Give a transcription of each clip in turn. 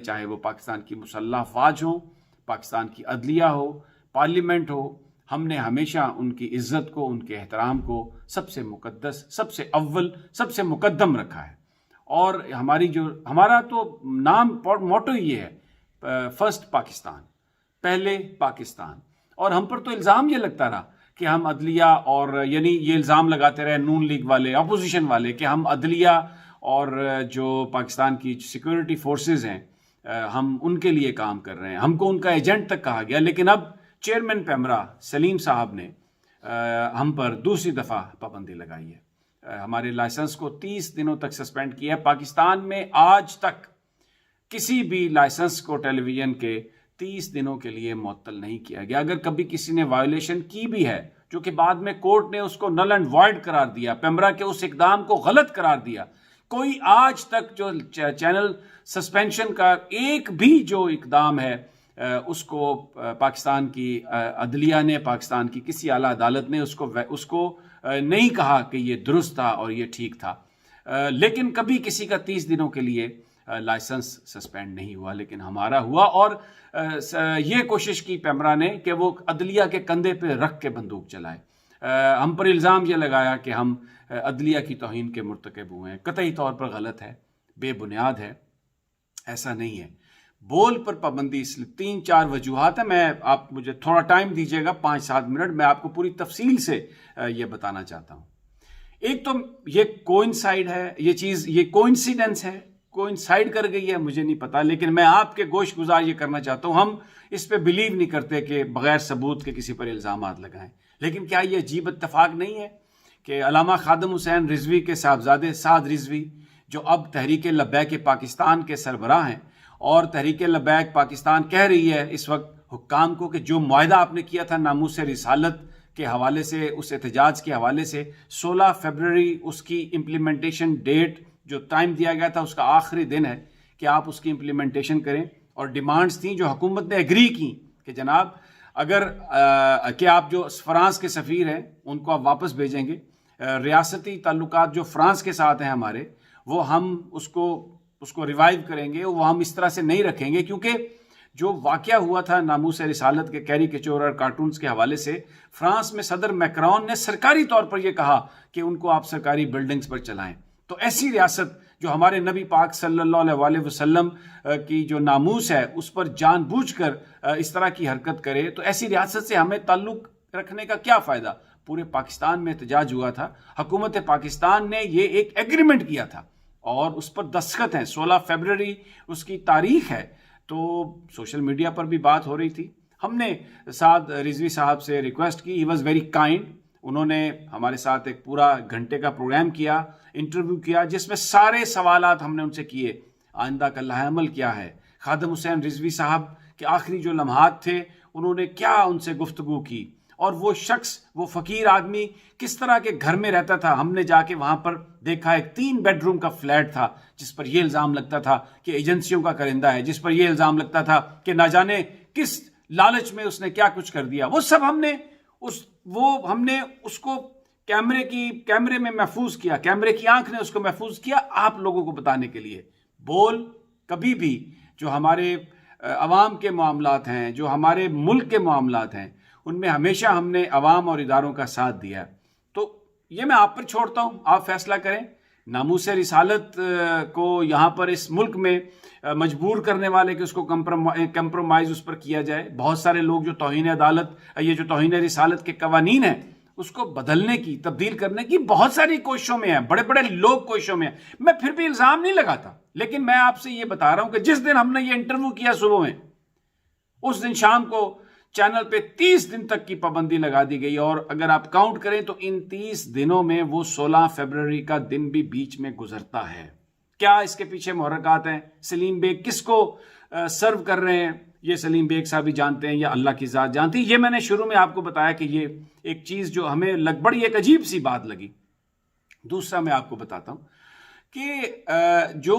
چاہے وہ پاکستان کی مسلح افواج ہو، پاکستان کی عدلیہ ہو، پارلیمنٹ ہو، ہم نے ہمیشہ ان کی عزت کو، ان کے احترام کو سب سے مقدس، سب سے اول، سب سے مقدم رکھا ہے۔ اور ہمارا تو نام موٹو یہ ہے، فرسٹ پاکستان، پہلے پاکستان۔ اور ہم پر تو الزام یہ لگتا رہا کہ ہم عدلیہ اور یعنی یہ الزام لگاتے رہے نون لیگ والے، اپوزیشن والے، کہ ہم عدلیہ اور جو پاکستان کی سیکورٹی فورسز ہیں ہم ان کے لیے کام کر رہے ہیں، ہم کو ان کا ایجنٹ تک کہا گیا۔ لیکن اب چیئرمین پیمرا سلیم صاحب نے ہم پر دوسری دفعہ پابندی لگائی ہے، ہمارے لائسنس کو 30 دنوں تک سسپینڈ کیا ہے۔ پاکستان میں آج تک کسی بھی لائسنس کو ٹیلی ویژن کے 30 دنوں کے لیے معطل نہیں کیا گیا۔ اگر کبھی کسی نے وائلیشن کی بھی ہے، جو کہ بعد میں کورٹ نے اس کو نل اینڈ وائڈ قرار دیا، پیمرا کے اس اقدام کو غلط قرار دیا، کوئی آج تک جو چینل سسپینشن کا ایک بھی جو اقدام ہے اس کو پاکستان کی عدلیہ نے، پاکستان کی کسی اعلیٰ عدالت نے اس کو نہیں کہا کہ یہ درست تھا اور یہ ٹھیک تھا۔ لیکن کبھی کسی کا 30 دنوں کے لیے لائسنس سسپینڈ نہیں ہوا، لیکن ہمارا ہوا۔ اور یہ کوشش کی پیمرا نے کہ وہ عدلیہ کے کندھے پہ رکھ کے بندوق چلائے، ہم پر الزام یہ لگایا کہ ہم عدلیہ کی توہین کے مرتکب ہوئے ہیں۔ قطعی طور پر غلط ہے، بے بنیاد ہے، ایسا نہیں ہے۔ بول پر پابندی اس لیے 3-4 وجوہات ہیں، آپ مجھے تھوڑا ٹائم دیجیے گا، 5-7 منٹ، میں آپ کو پوری تفصیل سے یہ بتانا چاہتا ہوں۔ ایک تو یہ کوئنسائڈ ہے، یہ کوئنسیڈنس ہے، کوئنسائڈ کر گئی ہے، مجھے نہیں پتا، لیکن میں آپ کے گوش گزار یہ کرنا چاہتا ہوں، ہم اس پہ بلیو نہیں کرتے کہ بغیر ثبوت کے کسی پر الزامات لگائیں۔ لیکن کیا یہ عجیب اتفاق نہیں ہے کہ علامہ خادم حسین رضوی کے صاحبزادے سعد رضوی، جو اب تحریک لبیک پاکستان کے سربراہ ہیں، اور تحریک لبیک پاکستان کہہ رہی ہے اس وقت حکام کو کہ جو معاہدہ آپ نے کیا تھا ناموس رسالت کے حوالے سے، اس احتجاج کے حوالے سے، 16 فروری اس کی امپلیمنٹیشن ڈیٹ جو ٹائم دیا گیا تھا، اس کا آخری دن ہے کہ آپ اس کی امپلیمنٹیشن کریں۔ اور ڈیمانڈز تھیں جو حکومت نے ایگری کی کہ جناب اگر کہ آپ جو فرانس کے سفیر ہیں ان کو آپ واپس بھیجیں گے، ریاستی تعلقات جو فرانس کے ساتھ ہیں ہمارے، وہ ہم اس کو ریوائیو کریں گے، وہ ہم اس طرح سے نہیں رکھیں گے، کیونکہ جو واقعہ ہوا تھا ناموس رسالت کے کیریکیچر اور کارٹونز کے حوالے سے، فرانس میں صدر میکرون نے سرکاری طور پر یہ کہا کہ ان کو آپ سرکاری بلڈنگز پر چلائیں۔ تو ایسی ریاست جو ہمارے نبی پاک صلی اللہ علیہ وسلم کی جو ناموس ہے اس پر جان بوجھ کر اس طرح کی حرکت کرے، تو ایسی ریاست سے ہمیں تعلق رکھنے کا کیا فائدہ؟ پورے پاکستان میں احتجاج ہوا تھا، حکومت پاکستان نے یہ ایک ایگریمنٹ کیا تھا اور اس پر دستخط ہیں، 16 فروری اس کی تاریخ ہے۔ تو سوشل میڈیا پر بھی بات ہو رہی تھی، ہم نے سعد رضوی صاحب سے ریکویسٹ کی، ہی واز ویری کائنڈ، انہوں نے ہمارے ساتھ ایک پورا گھنٹے کا پروگرام کیا، انٹرویو کیا، جس میں سارے سوالات ہم نے ان سے کیے، آئندہ کا لائحہ عمل کیا ہے، خادم حسین رضوی صاحب کے آخری جو لمحات تھے انہوں نے کیا ان سے گفتگو کی، اور وہ شخص، وہ فقیر آدمی کس طرح کے گھر میں رہتا تھا۔ ہم نے جا کے وہاں پر دیکھا، ایک 3 بیڈ روم کا فلیٹ تھا جس پر یہ الزام لگتا تھا کہ ایجنسیوں کا کرندہ ہے، جس پر یہ الزام لگتا تھا کہ نہ جانے کس لالچ میں اس نے کیا کچھ کر دیا۔ وہ سب ہم نے اس کو کیمرے میں محفوظ کیا، کیمرے کی آنکھ نے اس کو محفوظ کیا آپ لوگوں کو بتانے کے لیے۔ بول کبھی بھی جو ہمارے عوام کے معاملات ہیں، جو ہمارے ملک کے معاملات ہیں، ان میں ہمیشہ ہم نے عوام اور اداروں کا ساتھ دیا۔ تو یہ میں آپ پر چھوڑتا ہوں، آپ فیصلہ کریں۔ ناموس رسالت کو یہاں پر اس ملک میں مجبور کرنے والے کہ اس کو کمپرومائز اس پر کیا جائے، بہت سارے لوگ جو توہین عدالت، یہ جو توہین رسالت کے قوانین ہیں اس کو بدلنے کی، تبدیل کرنے کی بہت ساری کوششوں میں ہیں، بڑے بڑے لوگ کوششوں میں ہیں۔ میں پھر بھی الزام نہیں لگاتا، لیکن میں آپ سے یہ بتا رہا ہوں کہ جس دن ہم نے یہ انٹرویو کیا صبح میں، اس دن شام کو چینل پہ 30 دن تک کی پابندی لگا دی گئی، اور اگر آپ کاؤنٹ کریں تو ان 30 دنوں میں وہ 16 فروری کا دن بھی بیچ میں گزرتا ہے۔ کیا اس کے پیچھے محرکات ہیں؟ سلیم بیگ کس کو سرو کر رہے ہیں، یہ سلیم بیگ صاحب ہی جانتے ہیں یا اللہ کی ذات جانتی ہے۔ یہ میں نے شروع میں آپ کو بتایا کہ یہ ایک چیز جو ہمیں بڑی ایک عجیب سی بات لگی۔ دوسرا میں آپ کو بتاتا ہوں کہ جو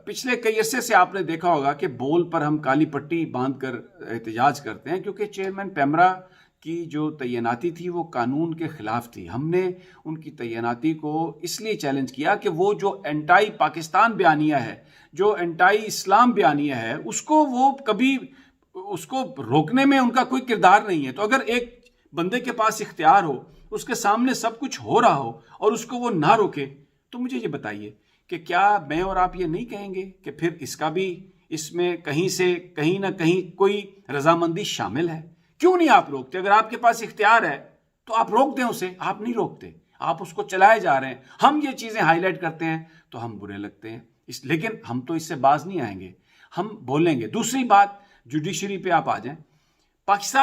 پچھلے کئی عرصے سے آپ نے دیکھا ہوگا کہ بول پر ہم کالی پٹی باندھ کر احتجاج کرتے ہیں، کیونکہ چیئرمین پیمرا کی جو تعیناتی تھی وہ قانون کے خلاف تھی. ہم نے ان کی تعیناتی کو اس لیے چیلنج کیا کہ وہ جو اینٹائی پاکستان بیانیہ ہے، جو اینٹائی اسلام بیانیہ ہے، اس کو وہ کبھی اس کو روکنے میں ان کا کوئی کردار نہیں ہے. تو اگر ایک بندے کے پاس اختیار ہو، اس کے سامنے سب کچھ ہو رہا ہو اور اس کو وہ نہ روکے، تو مجھے یہ بتائیے کہ کیا میں اور آپ یہ نہیں کہیں گے کہ پھر اس کا بھی اس میں کہیں سے کہیں نہ کہیں کوئی رضامندی شامل ہے؟ کیوں نہیں آپ روکتے؟ اگر آپ کے پاس اختیار ہے تو آپ روک دیں اسے. آپ نہیں روکتے، آپ اس کو چلائے جا رہے ہیں. ہم یہ چیزیں ہائی لائٹ کرتے ہیں تو ہم برے لگتے ہیں، لیکن ہم تو اس سے باز نہیں آئیں گے، ہم بولیں گے. دوسری بات، جوڈیشری پہ آپ آ جائیں. پاکستان